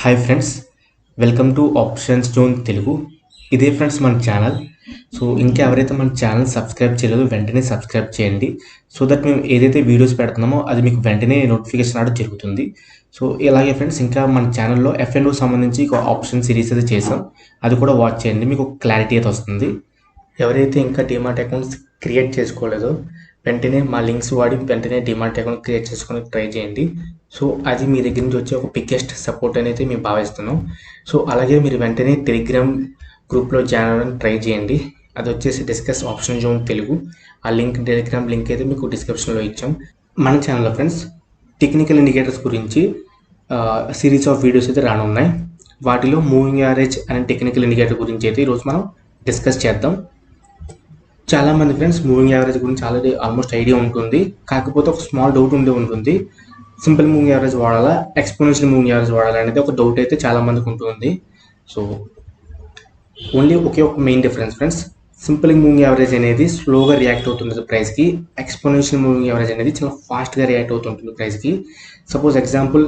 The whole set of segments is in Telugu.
Hi friends, welcome to options zone Telugu. ఇదే ఫ్రెండ్స్ మన ఛానల్. సో ఇంకా ఎవరైతే మన ఛానల్ సబ్స్క్రైబ్ చేయలేదో వెంటనే సబ్స్క్రైబ్ చేయండి. సో దట్ మేము ఏదైతే వీడియోస్ పెడుతున్నామో అది మీకు వెంటనే నోటిఫికేషన్ రావడం జరుగుతుంది. సో ఇలాగే ఫ్రెండ్స్ ఇంకా మన ఛానల్లో ఎఫ్ఎన్ఓ సంబంధించి ఒక ఆప్షన్ సిరీస్ అయితే చేసాం. అది కూడా వాచ్ చేయండి, మీకు క్లారిటీ అయితే వస్తుంది. ఎవరైతే ఇంకా డిమార్ట్ అకౌంట్స్ క్రియేట్ చేసుకోలేదో వెంటనే మా లింక్స్ వాడి వెంటనే డిమార్ట్ అకౌంట్ క్రియేట్ చేసుకొని ట్రై చేయండి. సో అది మీ దగ్గర నుంచి వచ్చే ఒక బిగ్గెస్ట్ సపోర్ట్ అనేది మేము భావిస్తున్నాం. సో అలాగే మీరు వెంటనే టెలిగ్రామ్ గ్రూప్లో జాయిన్ అవ్వడానికి ట్రై చేయండి. అది వచ్చేసి డిస్కస్ ఆప్షన్ జోన్ తెలుగు. ఆ లింక్ టెలిగ్రామ్ లింక్ అయితే మీకు డిస్క్రిప్షన్లో ఇచ్చాం. మన ఛానల్లో ఫ్రెండ్స్ టెక్నికల్ ఇండికేటర్స్ గురించి సిరీస్ ఆఫ్ వీడియోస్ అయితే రానున్నాయి. వాటిలో మూవింగ్ యావరేజ్ అనే టెక్నికల్ ఇండికేటర్ గురించి అయితే ఈరోజు మనం డిస్కస్ చేద్దాం. చాలామంది ఫ్రెండ్స్ మూవింగ్ యావరేజ్ గురించి ఆల్రెడీ ఆల్మోస్ట్ ఐడియా ఉంటుంది. కాకపోతే ఒక స్మాల్ డౌట్ ఉంటుంది, సింపుల్ మూవింగ్ యావరేజ్ వాడాలా, ఎక్స్పోనెన్షియల్ మూవింగ్ యావరేజ్ వాడాలా అనేది ఒక డౌట్ అయితే చాలామందికి ఉంటుంది. సో ఓన్లీ ఒకే ఒక main difference friends, simple moving average అనేది స్లోగా రియాక్ట్ అవుతుంది ప్రైస్కి, ఎక్స్పోనెన్షియల్ మూవింగ్ యావరేజ్ అనేది చాలా ఫాస్ట్గా రియాక్ట్ అవుతుంటుంది ప్రైస్కి. సపోజ్ ఎగ్జాంపుల్,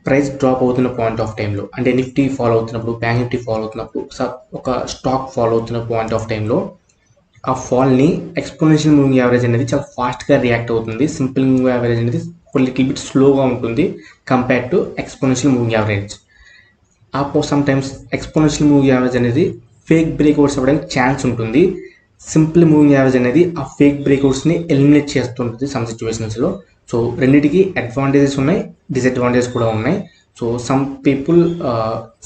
ప్రైస్ డ్రాప్ అవుతున్న పాయింట్ ఆఫ్ టైంలో, అంటే నిఫ్టీ ఫాలో అవుతున్నప్పుడు, బ్యాంక్ నిఫ్టీ ఫాలో అవుతున్నప్పుడు, ఒక స్టాక్ ఫాలో అవుతున్న పాయింట్ ఆఫ్ టైంలో ఆ ఫాల్ని ఎక్స్పోనెన్షియల్ మూవింగ్ యావరేజ్ అనేది చాలా ఫాస్ట్గా రియాక్ట్ అవుతుంది. సింపుల్ మూవింగ్ యావరేజ్ అనేది లిటిల్ బిట్ స్లోగా ఉంటుంది compare to exponential moving average. Some times exponential moving average అనేది ఫేక్ బ్రేక్అవుట్స్ అవ్వడానికి ఛాన్స్ ఉంటుంది. సింపుల్ మూవింగ్ యావరేజ్ అనేది ఆ ఫేక్ బ్రేక్అవుట్స్ని ఎలిమినేట్ చేస్తుంటుంది సమ్ సిచ్యువేషన్స్లో. సో రెండింటికి అడ్వాంటేజెస్ ఉన్నాయి, డిసడ్వాంటేజెస్ కూడా ఉన్నాయి. So some people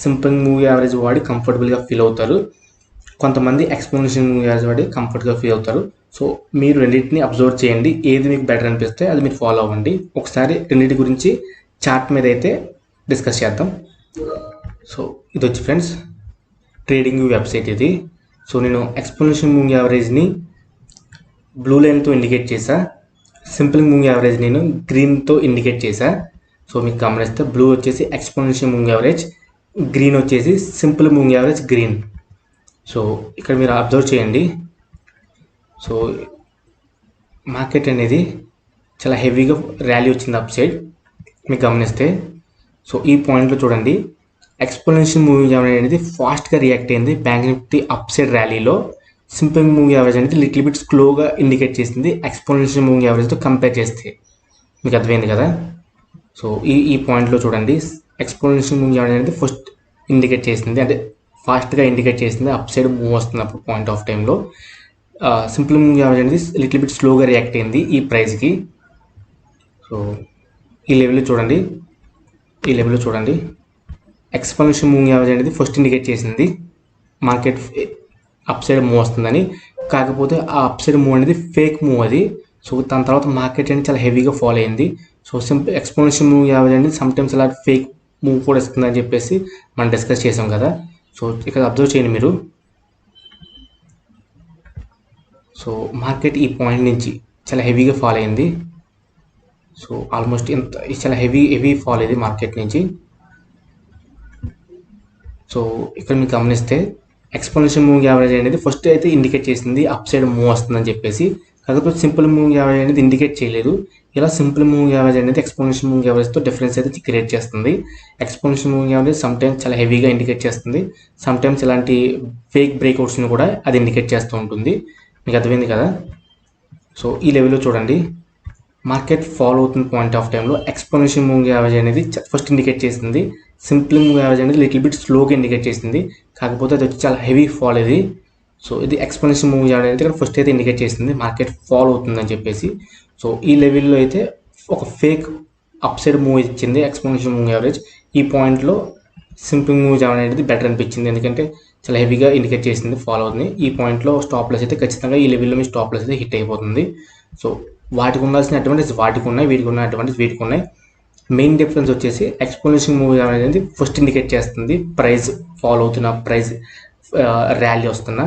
simple moving average వాడి కంఫర్టబుల్గా ఫీల్ అవుతారు, కొంతమంది ఎక్స్పోనెన్షియల్ మూవింగ్ యావరేజ్ వాడి కంఫర్ట్గా ఫీల్ అవుతారు. సో మీరు రెండింటిని అబ్జర్వ్ చేయండి, ఏది మీకు బెటర్ అనిపిస్తే అది మీరు ఫాలో అవ్వండి. ఒకసారి రెండింటి గురించి చార్ట్ మీద అయితే డిస్కస్ చేద్దాం. సో ఇది వచ్చి ఫ్రెండ్స్ ట్రేడింగ్ వెబ్సైట్ ఇది. సో నేను ఎక్స్పోనెన్షియల్ మూవింగ్ యావరేజ్ని బ్లూ లైన్తో ఇండికేట్ చేశా, సింపుల్ మూవింగ్ యావరేజ్ నేను గ్రీన్తో ఇండికేట్ చేశా. సో మీకు గమనిస్తే బ్లూ వచ్చేసి ఎక్స్పోనెన్షియల్ మూవింగ్ యావరేజ్, గ్రీన్ వచ్చేసి simple moving average green. So ఇక్కడ మీరు అబ్జర్వ్ చేయండి. సో మార్కెట్ అనేది చాలా హెవీగా ర్యాలీ వచ్చింది అప్ సైడ్ మీకు గమనిస్తే. సో ఈ పాయింట్లో చూడండి, ఎక్స్పోనెన్షియల్ మూవింగ్ యావరేజ్ అనేది ఫాస్ట్గా రియాక్ట్ అయింది బ్యాంక్ నిఫ్టీ అప్ సైడ్ ర్యాలీలో. సింపుల్ మూవింగ్ యావరేజ్ అనేది లిటిల్ బిట్ స్లోగా ఇండికేట్ చేసింది ఎక్స్పోనెన్షియల్ మూవింగ్ యావరేజ్తో కంపేర్ చేస్తే. మీకు అర్థమైంది కదా. సో ఈ పాయింట్లో చూడండి, ఎక్స్పోనెన్షియల్ మూవింగ్ యావరేజ్ అనేది ఫస్ట్ ఇండికేట్ చేసింది, అంటే ఫాస్ట్గా ఇండికేట్ చేసింది అప్ సైడ్ మూవ్ వస్తున్నప్పుడు పాయింట్ ఆఫ్ టైంలో. సింపుల్ మూవింగ్ యావరేజ్ అనేది లిటిల్ బిట్ స్లోగా రియాక్ట్ అయింది ఈ ప్రైస్కి. సో ఈ లెవెల్లో చూడండి, ఎక్స్పోనెన్షియల్ మూవింగ్ యావరేజ్ అనేది ఫస్ట్ ఇండికేట్ చేసింది మార్కెట్ అప్ సైడ్ మూవ్ వస్తుందని. కాకపోతే ఆ అప్ సైడ్ మూవ్ అనేది ఫేక్ మూవ్ అది. సో దాని తర్వాత మార్కెట్ అనేది చాలా హెవీగా ఫాలో అయింది. సో ఎక్స్పోనెన్షియల్ మూవింగ్ యావరేజ్ అనేది సమ్టైమ్స్ అలా ఫేక్ మూవ్ కూడా ఇస్తుందని చెప్పేసి మనం డిస్కస్ చేసాం కదా. సో ఇక్కడ అబ్జర్వ్ చేయండి మీరు. సో మార్కెట్ ఈ పాయింట్ నుంచి చాలా హెవీగా ఫాల్ అయింది. సో ఆల్మోస్ట్ చాలా హెవీ ఫాల్ అయింది మార్కెట్ నుంచి. సో ఇక్కడ మీరు గమనిస్తే ఎక్స్పోనెన్షియల్ మూవింగ్ యావరేజ్ అనేది ఫస్ట్ అయితే ఇండికేట్ చేసింది అప్ సైడ్ మూవ్ వస్తుందని చెప్పేసి. కాకపోతే సింపుల్ మూవింగ్ యావరేజ్ అనేది ఇండికేట్ చేయలేదు. ఇలా సింపుల్ మూవింగ్ యావరేజ్ అనేది ఎక్స్పోనెన్షియల్ మూవింగ్ యావరేజ్తో డిఫరెన్స్ అయితే క్రియేట్ చేస్తుంది. ఎక్స్పోనెన్షియల్ మూవింగ్ యావరేజ్ సమ్టైమ్స్ చాలా హెవీగా ఇండికేట్ చేస్తుంది, సమ్టైమ్స్ ఇలాంటి ఫేక్ బ్రేక్అవుట్స్ని కూడా అది ఇండికేట్ చేస్తూ ఉంటుంది. మీకు అర్థమైంది కదా. సో ఈ లెవెల్లో చూడండి, మార్కెట్ ఫాలో అవుతున్న పాయింట్ ఆఫ్ టైంలో ఎక్స్పోనెన్షియల్ మూవింగ్ యావరేజ్ అనేది ఫస్ట్ ఇండికేట్ చేసింది, సింపుల్ మూవింగ్ యావరేజ్ అనేది లిటిల్ బిట్ స్లోగా ఇండికేట్ చేసింది. కాకపోతే అది వచ్చి చాలా హెవీ ఫాల్ ఇది. సో ఇది ఎక్స్పోనెన్షియల్ మూవింగ్ యావరేజ్ అయితే ఇక్కడ ఫస్ట్ అయితే ఇండికేట్ చేసింది మార్కెట్ ఫాలో అవుతుందని చెప్పేసి. సో ఈ లెవెల్లో అయితే ఒక ఫేక్ అప్ సైడ్ మూవ్ ఇచ్చింది ఎక్స్పోనెన్షియల్ మూవింగ్ యావరేజ్. ఈ పాయింట్లో సింపుల్ మూవ్ యావరేజ్ అనేది బెటర్ అనిపించింది, ఎందుకంటే చాలా హెవీగా ఇండికేట్ చేసింది ఫాలో అవుతుంది. ఈ పాయింట్లో స్టాప్ లాస్ అయితే ఖచ్చితంగా ఈ లెవెల్లో మీ స్టాప్ లాస్ అయితే హిట్ అయిపోతుంది. సో వాటికి ఉండాల్సిన అడ్వాంటేజ్ వాటికి ఉన్నాయి, వీటికి ఉన్న అడ్వాంటేజ్ వీటికి ఉన్నాయి. మెయిన్ డిఫరెన్స్ వచ్చేసి ఎక్స్పోనెన్షియల్ మూవ్ యావరేజ్ అనేది ఫస్ట్ ఇండికేట్ చేస్తుంది ప్రైస్ ఫాలో అవుతున్న, ప్రైస్ ర్యాలీ వస్తున్న.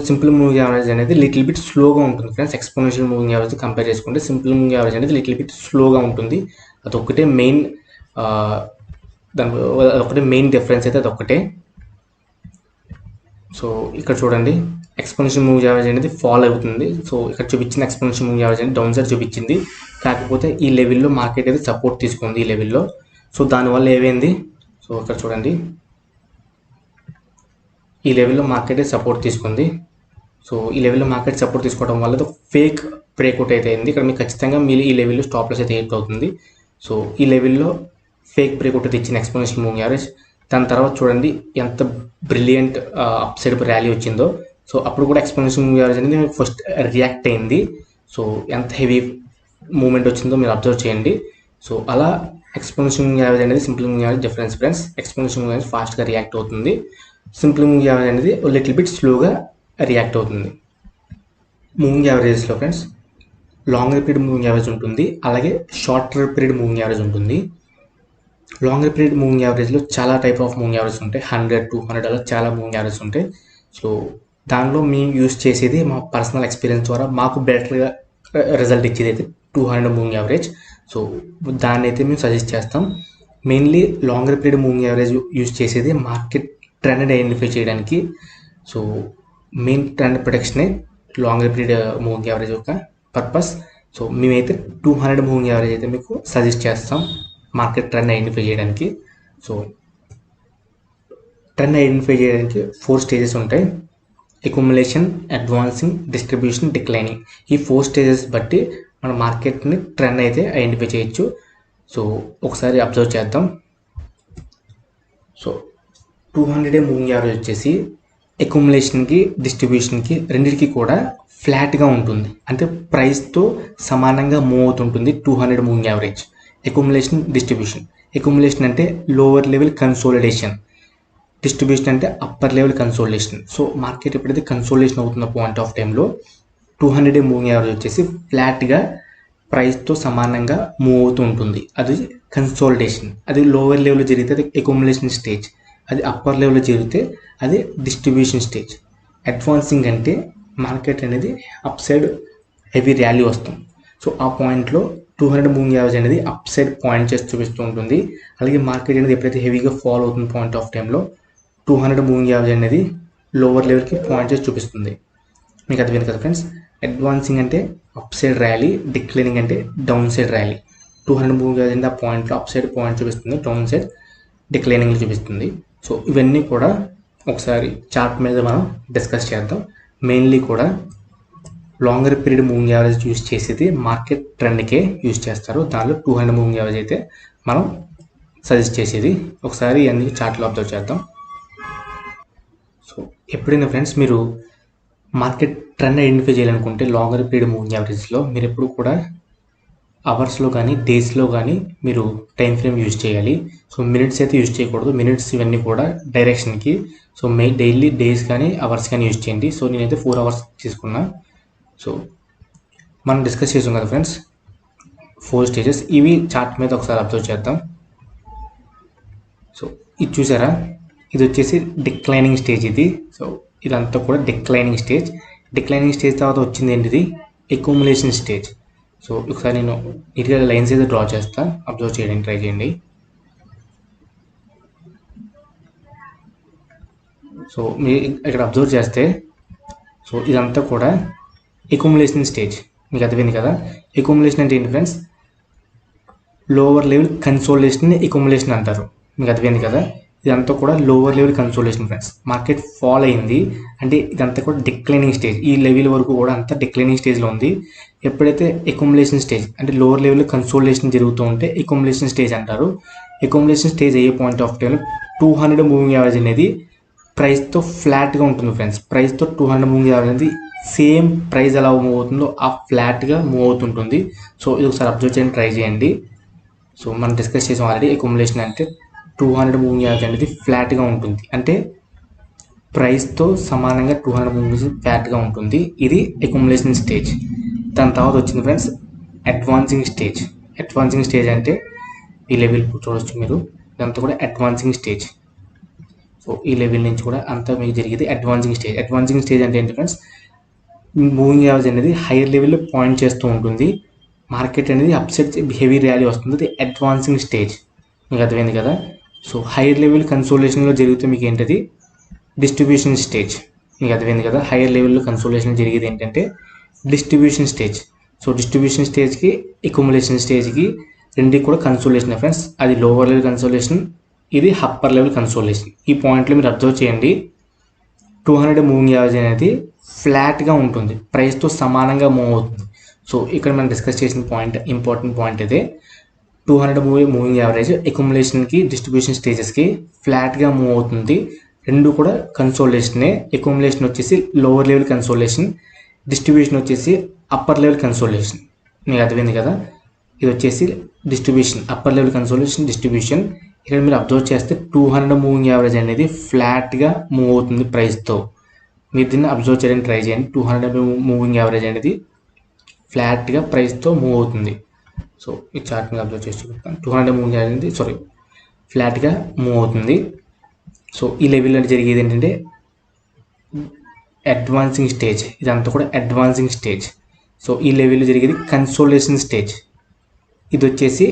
సింపుల్ మూవింగ్ యావరేజ్ అనేది లిటిల్ బిట్ స్లోగా ఉంటుంది friends. Exponential moving average compare చేసుకుంటే సింపుల్ మూవింగ్ యావరేజ్ అనేది లిటిల్ బిట్ స్లోగా ఉంటుంది. అదొక్కటే మెయిన్ అదొక్కటే మెయిన్ డిఫరెన్స్ అయితే అదొక్కటే. సో ఇక్కడ చూడండి, ఎక్స్పోనెన్షియల్ మూవింగ్ యావరేజ్ అనేది ఫాల్ అవుతుంది. సో ఇక్కడ చూపించిన ఎక్స్పోనెన్షియల్ మూవింగ్ యావరేజ్ అనేది డౌన్ సైడ్ చూపించింది. కాకపోతే ఈ లెవెల్లో మార్కెట్ అయితే సపోర్ట్ తీసుకుంది ఈ లెవెల్లో. సో దానివల్ల ఏమైంది, సో ఇక్కడ చూడండి, ఈ లెవెల్లో మార్కెట్ సపోర్ట్ తీసుకుంది. సో ఈ లెవెల్లో మార్కెట్ సపోర్ట్ తీసుకోవడం వల్ల ఫేక్ బ్రేక్అవుట్ అయితే అయింది. ఇక్కడ మీకు ఖచ్చితంగా మీరు ఈ లెవెల్లో స్టాప్ లాస్ అయితే హిట్ అవుతుంది. సో ఈ లెవెల్లో ఫేక్ బ్రేక్అవుట్ అయితే ఇచ్చిన ఎక్స్పోనెన్షియల్ మూవింగ్ యావరేజ్. దాని తర్వాత చూడండి ఎంత బ్రిలియంట్ అప్ సైడ్ ర్యాలీ వచ్చిందో. సో అప్పుడు కూడా ఎక్స్పోనెన్షియల్ మూవింగ్ యావరేజ్ అనేది ఫస్ట్ రియాక్ట్ అయింది. సో ఎంత హెవీ మూమెంట్ వచ్చిందో మీరు అబ్జర్వ్ చేయండి. సో అలా ఎక్స్పోనెన్షియల్ మూవింగ్ యావరేజ్ అనేది simple moving average difference friends. Exponential moving average ఫాస్ట్గా రియాక్ట్ అవుతుంది. సింపుల్ మూవింగ్ యావరేజ్ అనేది లిటిల్ బిట్ స్లోగా రియాక్ట్ అవుతుంది. మూవింగ్ యావరేజెస్లో friends longer period moving average ఉంటుంది, అలాగే షార్టర్ పీరియడ్ మూవింగ్ యావరేజ్ ఉంటుంది. లాంగర్ పీరియడ్ మూవింగ్ యావరేజ్లో చాలా టైప్ ఆఫ్ మూవింగ్ యావరేజ్ ఉంటాయి. 100, 200 అలా చాలా మూవింగ్ యావరేజ్ ఉంటాయి. సో దానిలో మేము యూస్ చేసేది మా పర్సనల్ ఎక్స్పీరియన్స్ ద్వారా మాకు బెటర్గా రిజల్ట్ ఇచ్చేది అయితే 200 మూవింగ్ యావరేజ్. సో దాన్ని అయితే మేము సజెస్ట్ చేస్తాం. Mainly longer period moving average use చేసేది మార్కెట్ ట్రెండ్ ఐడెంటిఫై చేయడానికి. సో మెయిన్ ట్రెండ్ ప్రొటెక్షనే లాంగర్ పీరియడ్ మూవింగ్ యావరేజ్ యొక్క పర్పస్. సో మేమైతే 200 మూవింగ్ యావరేజ్ అయితే మీకు సజెస్ట్ చేస్తాం మార్కెట్ ట్రెండ్ ఐడెంటిఫై చేయడానికి. సో ట్రెండ్ ఐడెంటిఫై చేయడానికి 4 స్టేజెస్ ఉంటాయి: అక్యుములేషన్, అడ్వాన్సింగ్, డిస్ట్రిబ్యూషన్, డిక్లైనింగ్. ఈ 4 స్టేజెస్ బట్టి మన మార్కెట్ని ట్రెండ్ అయితే ఐడెంటిఫై చేయొచ్చు. సో ఒకసారి అబ్జర్వ్ చేద్దాం. సో 200 మూవింగ్ యావరేజ్ వచ్చేసి అక్యుములేషన్కి, డిస్ట్రిబ్యూషన్కి రెండింటికి కూడా ఫ్లాట్గా ఉంటుంది. అంటే ప్రైస్తో సమానంగా మూవ్ అవుతుంటుంది 200 moving average. Accumulation, distribution. Accumulation అంటే లోవర్ లెవెల్ కన్సోలిడేషన్, డిస్ట్రిబ్యూషన్ అంటే upper level consolidation. So market ఎప్పుడైతే కన్సోలిడేషన్ అవుతున్న పాయింట్ ఆఫ్ టైంలో 200 మూవింగ్ యావరేజ్ వచ్చేసి ఫ్లాట్గా ప్రైస్తో సమానంగా మూవ్ అవుతూ ఉంటుంది. అది కన్సోలిడేషన్. అది లోవర్ లెవెల్లో జరిగితే అది అక్యుములేషన్ స్టేజ్. అది అప్పర్ లెవెల్లో జరిగితే అది డిస్ట్రిబ్యూషన్ స్టేజ్. అడ్వాన్సింగ్ అంటే మార్కెట్ అనేది అప్ సైడ్ హెవీ ర్యాలీ వస్తుంది. సో ఆ పాయింట్లో 200 మూవింగ్ యావరేజ్ అనేది అప్ సైడ్ పాయింట్ చేసి చూపిస్తూ ఉంటుంది. అలాగే మార్కెట్ అనేది ఎప్పుడైతే హెవీగా ఫాల్ అవుతుంది పాయింట్ ఆఫ్ టైంలో 200 మూవింగ్ యావరేజ్ అనేది లోవర్ లెవెల్కి పాయింట్ చేసి చూపిస్తుంది. మీకు అర్థమైంది కదా ఫ్రెండ్స్. అడ్వాన్సింగ్ అంటే అప్ సైడ్ ర్యాలీ, డిక్లైనింగ్ అంటే down side rally. 200 moving average అనేది ఆ పాయింట్లో అప్ సైడ్ పాయింట్ చూపిస్తుంది, డౌన్ సైడ్ డిక్లైనింగ్లో చూపిస్తుంది. సో ఇవన్నీ కూడా ఒకసారి చార్ట్ మీద మనం డిస్కస్ చేద్దాం. మెయిన్లీ కూడా longer period moving average use చేసేది మార్కెట్ ట్రెండ్కే యూస్ చేస్తారు. దానిలో 200 మూవింగ్ యావరేజ్ అయితే మనం సజెస్ట్ చేసేది. ఒకసారి అన్ని చార్ట్లో అబ్జర్వ్ చేద్దాం. సో ఎప్పుడైనా ఫ్రెండ్స్ మీరు మార్కెట్ ట్రెండ్ ఐడెంటిఫై చేయాలనుకుంటే లాంగర్ పీరియడ్ మూవింగ్ యావరేజ్లో మీరు ఎప్పుడు కూడా అవర్స్లో కానీ డేస్లో కానీ మీరు టైం ఫ్రేమ్ యూజ్ చేయాలి. సో మినిట్స్ అయితే యూజ్ చేయకూడదు. మినిట్స్ ఇవన్నీ కూడా డైరెక్షన్కి. సో డైలీ డేస్ కానీ అవర్స్ కానీ యూజ్ చేయండి. సో నేనైతే 4 అవర్స్ తీసుకున్నా. సో మనం డిస్కస్ చేసాం కదా ఫ్రెండ్స్ 4 స్టేజెస్. ఇవి చార్ట్ మీద ఒకసారి అబ్జర్వ్ చేద్దాం. సో ఇది చూసారా, ఇది వచ్చేసి డిక్లైనింగ్ స్టేజ్ ఇది. సో ఇదంతా కూడా డిక్లైనింగ్ స్టేజ్. డిక్లైనింగ్ స్టేజ్ తర్వాత వచ్చింది ఏంటిది, అక్యుములేషన్ స్టేజ్. సో ఒకసారి నేను నీట్గా లైన్స్ అయితే డ్రా చేస్తా, అబ్జర్వ్ చేయడానికి ట్రై చేయండి. సో మీరు ఇక్కడ అబ్జర్వ్ చేస్తే సో ఇదంతా కూడా అక్యుములేషన్ స్టేజ్. మీకు అర్థమైంది కదా. అక్యుములేషన్ అంటే ఏంటి friends, lower level consolidation accumulation అంటారు. మీకు అర్థమైంది కదా. ఇదంతా కూడా lower level consolidation friends. Market fall అయింది అంటే ఇదంతా కూడా డిక్లైనింగ్ స్టేజ్. ఈ లెవెల్ వరకు కూడా అంతా డిక్లైనింగ్ స్టేజ్లో ఉంది. ఎప్పుడైతే అక్యుములేషన్ స్టేజ్ అంటే లోవర్ లెవెల్ కన్సోలిడేషన్ జరుగుతూ ఉంటే అక్యుములేషన్ స్టేజ్ అంటారు. అక్యుములేషన్ స్టేజ్ అయ్యే పాయింట్ ఆఫ్ టైంలో 200 మూవింగ్ యావరేజ్ అనేది ప్రైస్తో ఫ్లాట్గా ఉంటుంది ఫ్రెండ్స్. ప్రైస్తో 200 మూవింగ్ యావరేజ్ అనేది సేమ్ ప్రైస్ ఎలా మూవ్ అవుతుందో ఆ ఫ్లాట్గా మూవ్ అవుతుంటుంది. సో ఇది ఒకసారి అబ్జర్వ్ చేయడానికి ట్రై చేయండి. సో మనం డిస్కస్ చేసాం ఆల్రెడీ. అక్యుములేషన్ అంటే 200 మూవింగ్ యావరేజ్ అనేది ఫ్లాట్గా ఉంటుంది. అంటే ప్రైస్తో సమానంగా 200 మూవింగ్ ఫ్లాట్గా ఉంటుంది. ఇది అక్యుములేషన్ స్టేజ్. దాని తర్వాత వచ్చింది friends advancing stage. Advancing stage అంటే ఈ లెవెల్ చూడొచ్చు మీరు. ఇదంతా కూడా అడ్వాన్సింగ్ స్టేజ్. సో ఈ లెవెల్ నుంచి కూడా అంతా మీకు జరిగేది అడ్వాన్సింగ్ స్టేజ్. అడ్వాన్సింగ్ స్టేజ్ అంటే ఏంటి ఫ్రెండ్స్, మూవింగ్ యావరేజ్ అనేది హైయర్ లెవెల్లో పాయింట్ చేస్తూ ఉంటుంది. మార్కెట్ అనేది అప్సెట్ హెవీ ర్యాలీ వస్తుంది. అది అడ్వాన్సింగ్ స్టేజ్. మీకు అర్థమైంది కదా. సో హైయర్ లెవెల్ కన్సోలిడేషన్లో జరిగితే మీకు ఏంటది డిస్ట్రిబ్యూషన్ స్టేజ్. మీకు అర్థమైంది కదా. హైయర్ లెవెల్లో కన్సోలిడేషన్ జరిగేది ఏంటంటే డిస్ట్రిబ్యూషన్ స్టేజ్. సో డిస్ట్రిబ్యూషన్ స్టేజ్కి అక్యుములేషన్ స్టేజ్కి రెండింటికి కూడా కన్సోలిడేషన్ ఫ్రెండ్స్. అది లోవర్ లెవెల్ కన్సోలిడేషన్, ఇది అప్పర్ లెవెల్ కన్సోలేషన్. ఈ పాయింట్లో మీరు అబ్జర్వ్ చేయండి, 200 మూవింగ్ యావరేజ్ అనేది ఫ్లాట్గా ఉంటుంది, ప్రైస్తో సమానంగా మూవ్ అవుతుంది. సో ఇక్కడ మనం డిస్కస్ చేసిన పాయింట్, ఇంపార్టెంట్ పాయింట్ ఇదే. 200 మూవింగ్ యావరేజ్ అక్యుములేషన్కి, డిస్ట్రిబ్యూషన్ స్టేజెస్కి ఫ్లాట్గా మూవ్ అవుతుంది. రెండు కూడా కన్సోలేషనే. అక్యుములేషన్ వచ్చేసి లోవర్ లెవెల్ కన్సోలేషన్, డిస్ట్రిబ్యూషన్ వచ్చేసి అప్పర్ లెవెల్ కన్సోలేషన్. మీకు అర్థమైంది కదా. ఇది వచ్చేసి distribution, upper level consolation, distribution. ఇక్కడ మీరు అబ్జర్వ్ చేస్తే 200 మూవింగ్ యావరేజ్ అనేది ఫ్లాట్గా మూవ్ అవుతుంది ప్రైస్తో. మీరు దీన్ని అబ్జర్వ్ చేయడానికి ట్రై చేయండి. 200 మూవింగ్ యావరేజ్ అనేది ఫ్లాట్గా ప్రైస్తో మూవ్ అవుతుంది. సో ఈ చార్ట్ మీద అబ్జర్వ్ చేసి చూపిస్తాను. 200 మూవింగ్ యావరేజ్ అనేది ఫ్లాట్గా మూవ్ అవుతుంది. సో ఈ లెవెల్లో జరిగేది ఏంటంటే అడ్వాన్సింగ్ స్టేజ్, ఇదంతా కూడా అడ్వాన్సింగ్ స్టేజ్. సో ఈ లెవెల్లో జరిగేది కన్సోలేషన్ స్టేజ్, ఇది వచ్చేసి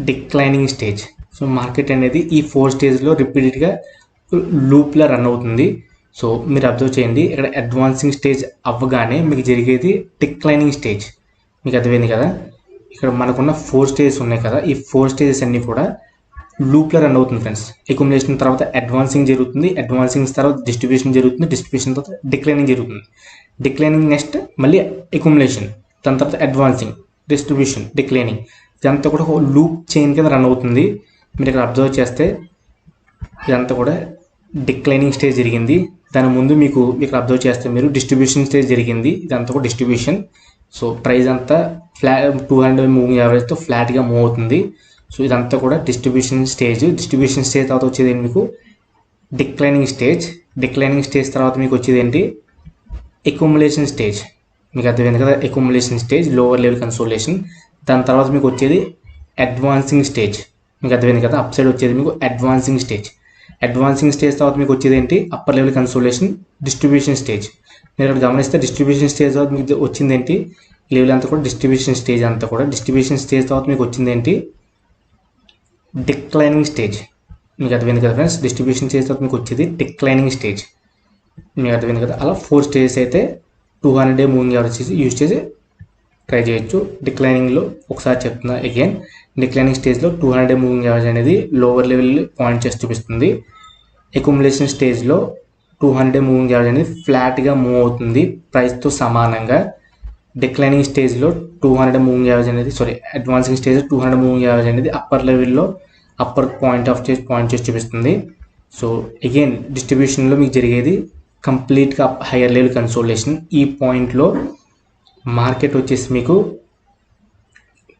డిక్లైనింగ్ స్టేజ్. సో మార్కెట్ అనేది ఈ 4 స్టేజ్లో రిపీటెడ్గా లూప్లో రన్ అవుతుంది. సో మీరు అబ్జర్వ్ చేయండి, ఇక్కడ అడ్వాన్సింగ్ స్టేజ్ అవ్వగానే మీకు జరిగేది డిక్లైనింగ్ స్టేజ్. మీకు అర్థమైంది కదా. ఇక్కడ మనకున్న 4 స్టేజెస్ ఉన్నాయి కదా, ఈ 4 స్టేజెస్ అన్నీ కూడా లూప్లో రన్ అవుతుంది ఫ్రెండ్స్. అక్యుములేషన్ తర్వాత అడ్వాన్సింగ్ జరుగుతుంది, అడ్వాన్సింగ్ తర్వాత డిస్ట్రిబ్యూషన్ జరుగుతుంది, డిస్ట్రిబ్యూషన్ తర్వాత డిక్లైనింగ్ జరుగుతుంది, డిక్లైనింగ్ నెక్స్ట్ మళ్ళీ అక్యుములేషన్, దాని తర్వాత అడ్వాన్సింగ్, డిస్ట్రిబ్యూషన్, డిక్లైనింగ్. ఇదంతా కూడా ఒక లూప్ చైన్ కింద రన్ అవుతుంది. మీరు ఇక్కడ అబ్జర్వ్ చేస్తే ఇదంతా కూడా డిక్లైనింగ్ స్టేజ్ జరిగింది. దాని ముందు మీకు ఇక్కడ అబ్జర్వ్ చేస్తే మీరు డిస్ట్రిబ్యూషన్ స్టేజ్ జరిగింది, ఇదంతా కూడా డిస్ట్రిబ్యూషన్. సో ప్రైస్ అంతా 200 మూవింగ్ యావరేజ్తో ఫ్లాట్గా మూవ్ అవుతుంది. సో ఇదంతా కూడా డిస్ట్రిబ్యూషన్ స్టేజ్. డిస్ట్రిబ్యూషన్ స్టేజ్ తర్వాత వచ్చేది ఏంటి మీకు డిక్లైనింగ్ స్టేజ్. డిక్లైనింగ్ స్టేజ్ తర్వాత మీకు వచ్చేది ఏంటి అక్యుములేషన్ స్టేజ్. మీకు అర్థమైంది కదా. Accumulation stage, lower level consolation. దాని తర్వాత మీకు వచ్చేది అడ్వాన్సింగ్ స్టేజ్. మీకు అర్థమైంది కదా. అప్ సైడ్ వచ్చేది మీకు అడ్వాన్సింగ్ స్టేజ్. అడ్వాన్సింగ్ స్టేజ్ తర్వాత మీకు వచ్చేది ఏంటి upper level consolation, distribution stage. మీరు ఇక్కడ గమనిస్తే డిస్ట్రిబ్యూషన్ స్టేజ్ తర్వాత మీకు వచ్చింది ఏంటి లెవెల్ అంతా కూడా డిస్ట్రిబ్యూషన్ స్టేజ్ అంతా కూడా. డిస్ట్రిబ్యూషన్ స్టేజ్ తర్వాత మీకు వచ్చింది ఏంటి డిక్లైనింగ్ స్టేజ్. మీకు అర్థమైంది కదా ఫ్రెండ్స్. డిస్ట్రిబ్యూషన్ స్టేజ్ తర్వాత మీకు వచ్చేది డిక్లైనింగ్ స్టేజ్. మీకు అర్థమైంది కదా. అలా 4 స్టేజెస్ అయితే 200 మూవింగ్ యావరేజ్ యూజ్ చేసి ట్రై చేయొచ్చు. డిక్లైనింగ్లో ఒకసారి చెప్తున్నా అగైన్, డిక్లైనింగ్ స్టేజ్లో 200 మూవింగ్ యావరేజ్ అనేది లోవర్ లెవెల్ పాయింట్ చేసి చూపిస్తుంది. అక్యుములేషన్ స్టేజ్లో 200 మూవింగ్ యావరేజ్ అనేది ఫ్లాట్గా మూవ్ అవుతుంది ప్రైస్తో సమానంగా. డిక్లైనింగ్ స్టేజ్లో 200 మూవింగ్ యావరేజ్ అనేది అడ్వాన్సింగ్ స్టేజ్లో 200 మూవింగ్ యావరేజ్ అనేది అప్పర్ లెవెల్లో upper point of stage point చేసి చూపిస్తుంది. సో అగైన్ డిస్ట్రిబ్యూషన్లో మీకు జరిగేది కంప్లీట్గా హైయర్ లెవెల్ కన్సోలేషన్. ఈ పాయింట్లో మార్కెట్ వచ్చేసి మీకు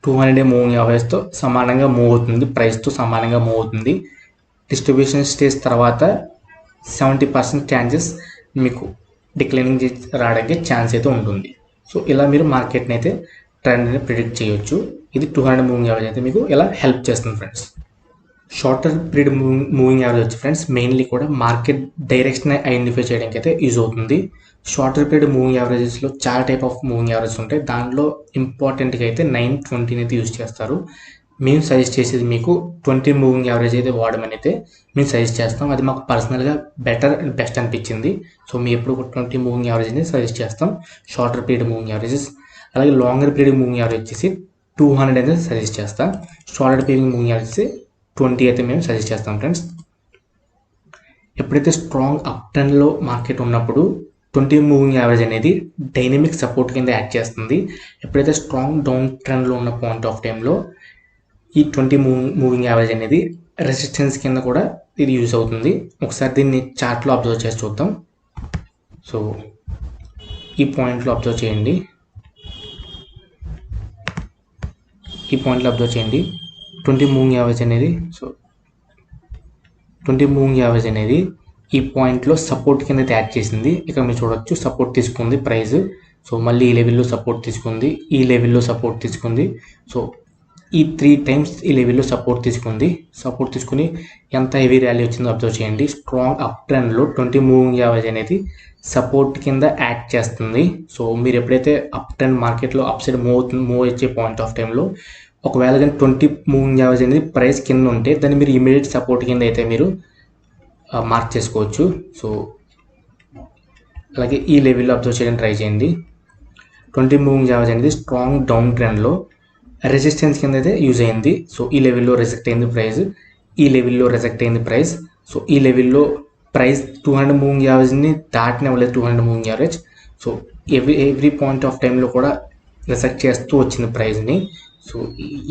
200 మూవింగ్ యావరేజ్తో సమానంగా మూవ్ అవుతుంది, ప్రైస్తో సమానంగా మూవ్ అవుతుంది. డిస్ట్రిబ్యూషన్ స్టేజ్ తర్వాత 70% ఛాన్సెస్ మీకు డిక్లైనింగ్ రావడానికి ఛాన్స్ అయితే ఉంటుంది. సో ఇలా మీరు మార్కెట్ని అయితే ట్రెండ్ని ప్రిడిక్ట్ చేయొచ్చు. ఇది 200 మూవింగ్ యావరేజ్ అయితే మీకు ఇలా హెల్ప్ చేస్తుంది friends. Shorter period moving average వచ్చి ఫ్రెండ్స్ మెయిన్లీ కూడా మార్కెట్ డైరెక్షన్ ఐడెంటిఫై చేయడానికి అయితే యూజ్ అవుతుంది. షార్టర్ పీరియడ్ మూవింగ్ యావరేజెస్లో చాలా టైప్ ఆఫ్ మూవింగ్ యావరేజెస్ ఉంటాయి. దానిలో ఇంపార్టెంట్గా అయితే 920 అయితే యూజ్ చేస్తారు. మేము సజెస్ట్ చేసేది మీకు 20 మూవింగ్ యావరేజ్ అయితే వాడమని అయితే మేము సజెస్ట్ చేస్తాం. అది మాకు పర్సనల్గా బెటర్ అండ్ బెస్ట్ అనిపించింది. సో మేము ఎప్పుడు 20 మూవింగ్ యావరేజ్ అనేది సజెస్ట్ చేస్తాం షార్టర్ పీరియడ్ మూవింగ్ యావరేజెస్. అలాగే లాంగర్ పీరియడ్ మూవింగ్ యావరేజ్ వచ్చేసి 200 అయితే సజెస్ట్ చేస్తాం. షార్టర్ పీరియడ్ మూవింగ్ యావరేజ్ 20 అయితే మేము సజెస్ట్ చేస్తాం ఫ్రెండ్స్. ఎప్పుడైతే స్ట్రాంగ్ అప్ ట్రెండ్లో మార్కెట్ ఉన్నప్పుడు 20 మూవింగ్ యావరేజ్ అనేది డైనమిక్ సపోర్ట్ కింద యాక్ట్ చేస్తుంది. ఎప్పుడైతే స్ట్రాంగ్ డౌన్ ట్రెండ్లో ఉన్న పాయింట్ ఆఫ్ టైంలో ఈ 20 మూవింగ్ యావరేజ్ అనేది రెసిస్టెన్స్ కింద కూడా ఇది యూజ్ అవుతుంది. ఒకసారి దీన్ని చార్ట్లో అబ్జర్వ్ చేసి చూద్దాం. సో ఈ పాయింట్లో అబ్జర్వ్ చేయండి, ఈ పాయింట్లో అబ్జర్వ్ చేయండి 20 మూవింగ్ యావరేజ్ అనేది. సో 20 మూవింగ్ యావరేజ్ అనేది ఈ పాయింట్లో సపోర్ట్ కింద యాడ్ చేసింది. ఇక్కడ మీరు చూడొచ్చు సపోర్ట్ తీసుకుంది ప్రైస్. సో మళ్ళీ ఈ లెవెల్లో సపోర్ట్ తీసుకుంది, ఈ లెవెల్లో సపోర్ట్ తీసుకుంది. సో ఈ 3 టైమ్స్ ఈ లెవెల్లో సపోర్ట్ తీసుకుంది. సపోర్ట్ తీసుకుని ఎంత హెవీ ర్యాలీ వచ్చిందో అబ్జర్వ్ చేయండి. స్ట్రాంగ్ అప్ ట్రెండ్లో 20 మూవింగ్ యావరేజ్ అనేది సపోర్ట్ కింద యాక్ట్ చేస్తుంది. సో మీరు ఎప్పుడైతే అప్ ట్రెండ్ మార్కెట్లో అప్ సైడ్ మూవ్ వచ్చే పాయింట్ ఆఫ్ టైంలో ఒకవేళ కానీ 20 మూవింగ్ యావరేజ్ అనేది ప్రైస్ కింద ఉంటే దాన్ని మీరు ఇమీడియట్ సపోర్ట్ కింద అయితే మీరు మార్క్ చేసుకోవచ్చు. సో అలాగే ఈ లెవెల్లో అబ్జర్వ్ చేయడానికి ట్రై చేయండి. 20 మూవింగ్ యావరేజ్ అనేది స్ట్రాంగ్ డౌన్ ట్రెండ్లో రెసిస్టెన్స్ కింద అయితే యూజ్ అయింది. సో ఈ లెవెల్లో రిజెక్ట్ అయింది ప్రైస్. ఈ లెవెల్లో రిజెక్ట్ అయింది ప్రైస్. సో ఈ లెవెల్లో ప్రైస్ 200 మూవింగ్ యావరేజ్ని దాటినవ్వలేదు, 200 moving average. So every point of టైంలో కూడా రిజెక్ట్ చేస్తూ వచ్చింది ప్రైస్ని. సో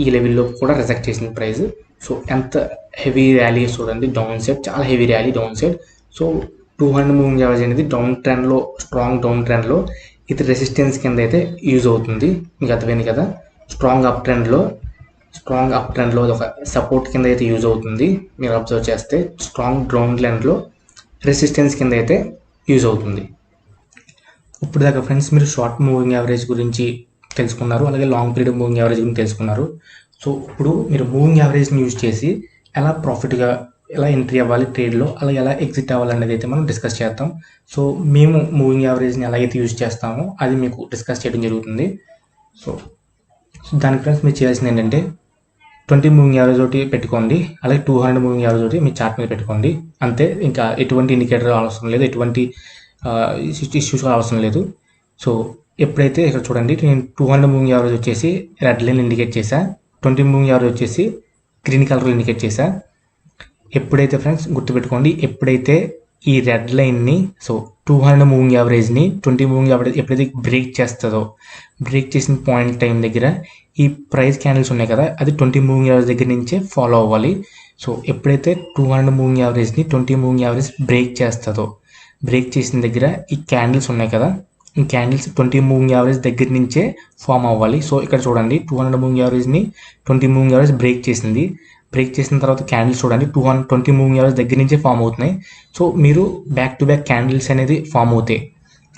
ఈ లెవెల్లో కూడా రిజెక్ట్ చేసింది ప్రైస్. సో ఎంత హెవీ ర్యాలీ చూడండి, డౌన్ సైడ్ చాలా heavy rally down side. So 200 moving average అనేది డౌన్ ట్రెండ్లో, స్ట్రాంగ్ డౌన్ ట్రెండ్లో ఇది రెసిస్టెన్స్ కింద అయితే యూజ్ అవుతుంది. మీకు అర్థమైంది కదా. స్ట్రాంగ్ అప్ ట్రెండ్లో అది ఒక సపోర్ట్ కింద అయితే యూజ్ అవుతుంది. మీరు అబ్జర్వ్ చేస్తే స్ట్రాంగ్ డౌన్ ట్రెండ్లో రెసిస్టెన్స్ కింద అయితే యూజ్ అవుతుంది. ఇప్పుడు దాకా ఫ్రెండ్స్ మీరు షార్ట్ మూవింగ్ యావరేజ్ గురించి తెలుసుకున్నారు, అలాగే లాంగ్ పీరియడ్ మూవింగ్ యావరేజ్ గురించి తెలుసుకున్నారు. సో ఇప్పుడు మీరు మూవింగ్ యావరేజ్ని యూజ్ చేసి ఎలా ప్రాఫిట్గా ఎలా ఎంట్రీ అవ్వాలి ట్రేడ్లో, అలాగే ఎలా ఎగ్జిట్ అవ్వాలి అనేది అయితే మనం డిస్కస్ చేద్దాం. సో మేము మూవింగ్ యావరేజ్ని ఎలాగైతే యూజ్ చేస్తామో అది మీకు డిస్కస్ చేయడం జరుగుతుంది. సో దానికి ఫ్రెండ్స్ మీరు చేయాల్సింది ఏంటంటే 20 మూవింగ్ యావరేజ్ ఒకటి పెట్టుకోండి, అలాగే 200 మూవింగ్ యావరేజ్ ఒకటి మీ చార్ట్ మీద పెట్టుకోండి. అంతే, ఇంకా ఎటువంటి ఇండికేటర్ అవసరం లేదు, ఎటువంటి ఇష్యూస్ అవసరం లేదు. సో ఎప్పుడైతే ఇక్కడ చూడండి, నేను 200 మూవింగ్ యావరేజ్ వచ్చేసి రెడ్ లైన్ ఇండికేట్ చేశా, 20 మూవింగ్ యావరేజ్ వచ్చేసి గ్రీన్ కలర్లో ఇండికేట్ చేశా. ఎప్పుడైతే ఫ్రెండ్స్ గుర్తుపెట్టుకోండి, ఎప్పుడైతే ఈ రెడ్ లైన్ని, సో 200 మూవింగ్ యావరేజ్ని 20 మూవింగ్ యావరేజ్ ఎప్పుడైతే బ్రేక్ చేస్తుందో, బ్రేక్ చేసిన పాయింట్ టైం దగ్గర ఈ ప్రైస్ క్యాండిల్స్ ఉన్నాయి కదా, అది 20 మూవింగ్ యావరేజ్ దగ్గర నుంచే ఫాలో అవ్వాలి. సో ఎప్పుడైతే 200 మూవింగ్ యావరేజ్ని 20 మూవింగ్ యావరేజ్ బ్రేక్ చేస్తుందో, బ్రేక్ చేసిన దగ్గర ఈ క్యాండిల్స్ ఉన్నాయి కదా, ఈ క్యాండిల్స్ 20 మూవింగ్ యావరేజ్ దగ్గర నుంచే ఫామ్ అవ్వాలి. సో ఇక్కడ చూడండి, 200 మూవింగ్ యావరేజ్ని 20 మూవింగ్ యావరేజ్ బ్రేక్ చేసింది. బ్రేక్ చేసిన తర్వాత క్యాండిల్స్ చూడండి 220 మూవింగ్ యావరేజ్ దగ్గర నుంచే ఫామ్ అవుతున్నాయి. సో మీరు బ్యాక్ టు బ్యాక్ క్యాండిల్స్ అనేది ఫామ్ అవుతాయి.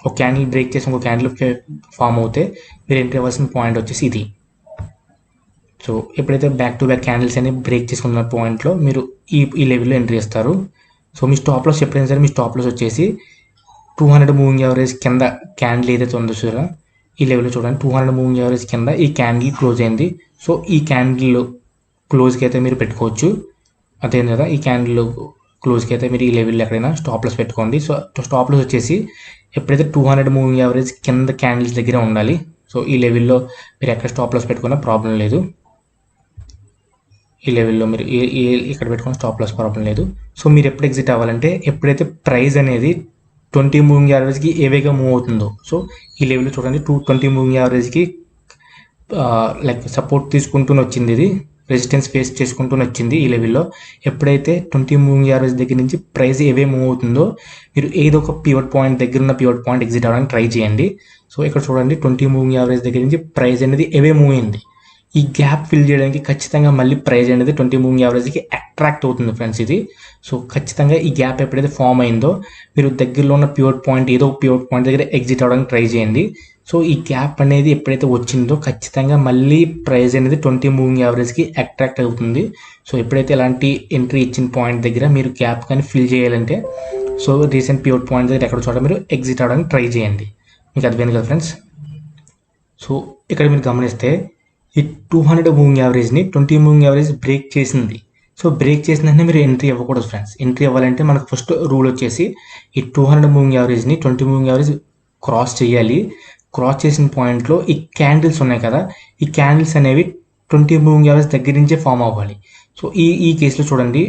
ఒక క్యాండిల్ బ్రేక్ చేసి ఇంకో క్యాండిల్ ఫామ్ అవుతే మీరు ఎంట్రీ అవ్వాల్సిన పాయింట్ వచ్చేసి ఇది. సో ఎప్పుడైతే బ్యాక్ టు బ్యాక్ క్యాండిల్స్ అనేవి బ్రేక్ చేసుకున్న పాయింట్లో మీరు ఈ లెవెల్లో ఎంట్రీ ఇస్తారు. సో మీ స్టాప్ లాస్ ఎప్పుడైనా సరే మీ స్టాప్ లాస్ వచ్చేసి 200 మూవింగ్ యావరేజ్ కింద క్యాండిల్ ఏదైతే ఉందో చూసారా, ఈ లెవెల్లో చూడండి 200 మూవింగ్ యావరేజ్ కింద ఈ క్యాండిల్ క్లోజ్ అయింది. సో ఈ క్యాండిల్ క్లోజ్కి అయితే మీరు పెట్టుకోవచ్చు. అదే కదా, ఈ క్యాండిల్ క్లోజ్కి అయితే మీరు ఈ లెవెల్లో ఎక్కడైనా స్టాప్ లాస్ పెట్టుకోండి. సో స్టాప్ లాస్ వచ్చేసి ఎప్పుడైతే 200 మూవింగ్ యావరేజ్ కింద క్యాండిల్స్ దగ్గర ఉండాలి. సో ఈ లెవెల్లో మీరు ఎక్కడ స్టాప్ లాస్ పెట్టుకున్నా ప్రాబ్లం లేదు. ఈ లెవెల్లో మీరు ఇక్కడ పెట్టుకున్న స్టాప్ లాస్ ప్రాబ్లం లేదు. సో మీరు ఎప్పుడు ఎగ్జిట్ అవ్వాలంటే ఎప్పుడైతే ప్రైస్ అనేది 20 మూవింగ్ యావరేజ్కి ఏవేగా మూవ్ అవుతుందో, సో ఈ లెవెల్లో చూడండి 220 మూవింగ్ యావరేజ్కి లైక్ సపోర్ట్ తీసుకుంటూ వచ్చింది, ఇది రెసిస్టెన్స్ ఫేస్ చేసుకుంటూ వచ్చింది. ఈ లెవెల్లో ఎప్పుడైతే 20 మూవింగ్ యావరేజ్ దగ్గర నుంచి ప్రైస్ ఏవే మూవ్ అవుతుందో మీరు ఏదో ఒక పివట్ పాయింట్ దగ్గర ఉన్న పివట్ పాయింట్ ఎగ్జిట్ అవ్వడానికి ట్రై చేయండి. సో ఇక్కడ చూడండి 20 మూవింగ్ యావరేజ్ దగ్గర నుంచి ప్రైస్ అనేది ఏవే మూవ్ అయింది. ఈ గ్యాప్ ఫిల్ చేయడానికి ఖచ్చితంగా మళ్ళీ ప్రైస్ అనేది 20 మూవింగ్ యావరేజ్కి అట్రాక్ట్ అవుతుంది ఫ్రెండ్స్ ఇది. సో ఖచ్చితంగా ఈ గ్యాప్ ఎప్పుడైతే ఫామ్ అయిందో మీరు దగ్గరలో ఉన్న పివట్ పాయింట్ ఏదో పివట్ పాయింట్ దగ్గర ఎగ్జిట్ అవ్వడానికి ట్రై చేయండి. సో ఈ గ్యాప్ అనేది ఎప్పుడైతే వచ్చిందో ఖచ్చితంగా మళ్ళీ ప్రైస్ అనేది 20 మూవింగ్ యావరేజ్కి అట్రాక్ట్ అవుతుంది. సో ఎప్పుడైతే ఇలాంటి ఎంట్రీ ఇచ్చిన పాయింట్ దగ్గర మీరు గ్యాప్ కానీ ఫిల్ చేయాలంటే, సో రీసెంట్ పివట్ పాయింట్ దగ్గర ఎక్కడ చోట మీరు ఎగ్జిట్ అవ్వడానికి ట్రై చేయండి. మీకు అర్థమైంది కదా ఫ్రెండ్స్. సో ఇక్కడ మీరు గమనిస్తే ఈ 200 మూవింగ్ యావరేజ్ని 20 మూవింగ్ యావరేజ్ బ్రేక్ చేసింది. సో బ్రేక్ చేసిన వెంటనే మీరు ఎంట్రీ అవ్వకూడదు ఫ్రెండ్స్. ఎంట్రీ అవ్వాలంటే మనకు ఫస్ట్ రూల్ వచ్చేసి ఈ 200 మూవింగ్ యావరేజ్ని 20 మూవింగ్ యావరేజ్ క్రాస్ చేయాలి. క్రాస్ చేసిన పాయింట్లో ఈ క్యాండిల్స్ ఉన్నాయి కదా, ఈ క్యాండిల్స్ అనేవి 20 మూవింగ్ యావరేజ్ దగ్గర నుంచే ఫామ్ అవ్వాలి. సో ఈ కేసులో చూడండి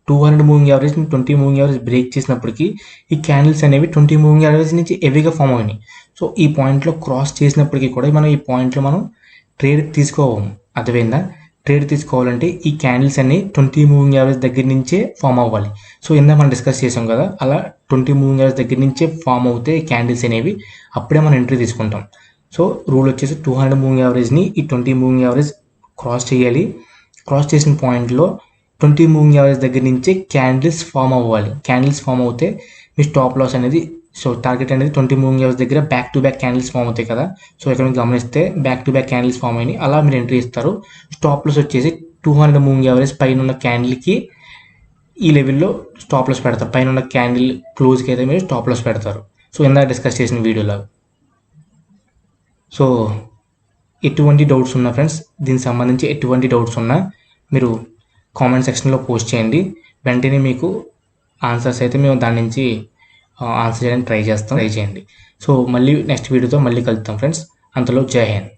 200 moving average 20 moving average break చేసినప్పటికీ ఈ క్యాండిల్స్ అనేవి 20 మూవింగ్ యావరేజ్ నుంచి హెవీగా ఫామ్ అయినాయి. సో ఈ పాయింట్లో క్రాస్ చేసినప్పటికీ కూడా మనం ఈ పాయింట్లో మనం ట్రేడ్ తీసుకోవాలి. అర్థమైందా? ట్రేడ్ తీసుకోవాలంటే ఈ క్యాండిల్స్ అన్ని 20 మూవింగ్ యావరేజ్ దగ్గర నుంచే ఫామ్ అవ్వాలి. సో ఇందా మనం డిస్కస్ చేసాం కదా, అలా 20 మూవింగ్ యావరేజ్ దగ్గర నుంచే ఫామ్ అవుతే క్యాండిల్స్ అనేవి అప్పుడే మనం ఎంట్రీ తీసుకుంటాం. సో రూల్ వచ్చేసి 200 మూవింగ్ యావరేజ్ని ఈ 20 మూవింగ్ యావరేజ్ క్రాస్ చేయాలి. క్రాస్ చేసిన పాయింట్లో 20 మూవింగ్ యావరేజ్ దగ్గర నుంచే క్యాండిల్స్ ఫామ్ అవ్వాలి. క్యాండిల్స్ ఫామ్ అవుతే మీ స్టాప్ లాస్ అనేది, సో టార్గెట్ అనేది 20 మూవింగ్ యావరేజ్ దగ్గర back to back candles form అవుతాయి కదా. సో ఇక్కడ మీరు గమనిస్తే back to back candles form అయినాయి, అలా మీరు ఎంట్రీ ఇస్తారు. స్టాప్ లాస్ వచ్చేసి 200 మూవింగ్ యావరేజ్ పైన ఉన్న క్యాండిల్కి ఈ లెవెల్లో స్టాప్ లాస్ పెడతారు. పైన ఉన్న క్యాండిల్ క్లోజ్కి అయితే మీరు స్టాప్ లాస్ పెడతారు. సో ఇందాక డిస్కస్ చేసిన వీడియోలో. సో ఎటువంటి డౌట్స్ ఉన్నా ఫ్రెండ్స్, దీనికి సంబంధించి ఎటువంటి డౌట్స్ ఉన్నా మీరు కామెంట్ సెక్షన్లో పోస్ట్ చేయండి. వెంటనే మీకు ఆన్సర్స్ అయితే మేము దాని నుంచి ఆన్సర్ చేయడానికి ట్రై చేయండి. సో మళ్ళీ నెక్స్ట్ వీడియోతో మళ్ళీ కలుద్దాం ఫ్రెండ్స్. అంతలో జై హింద్.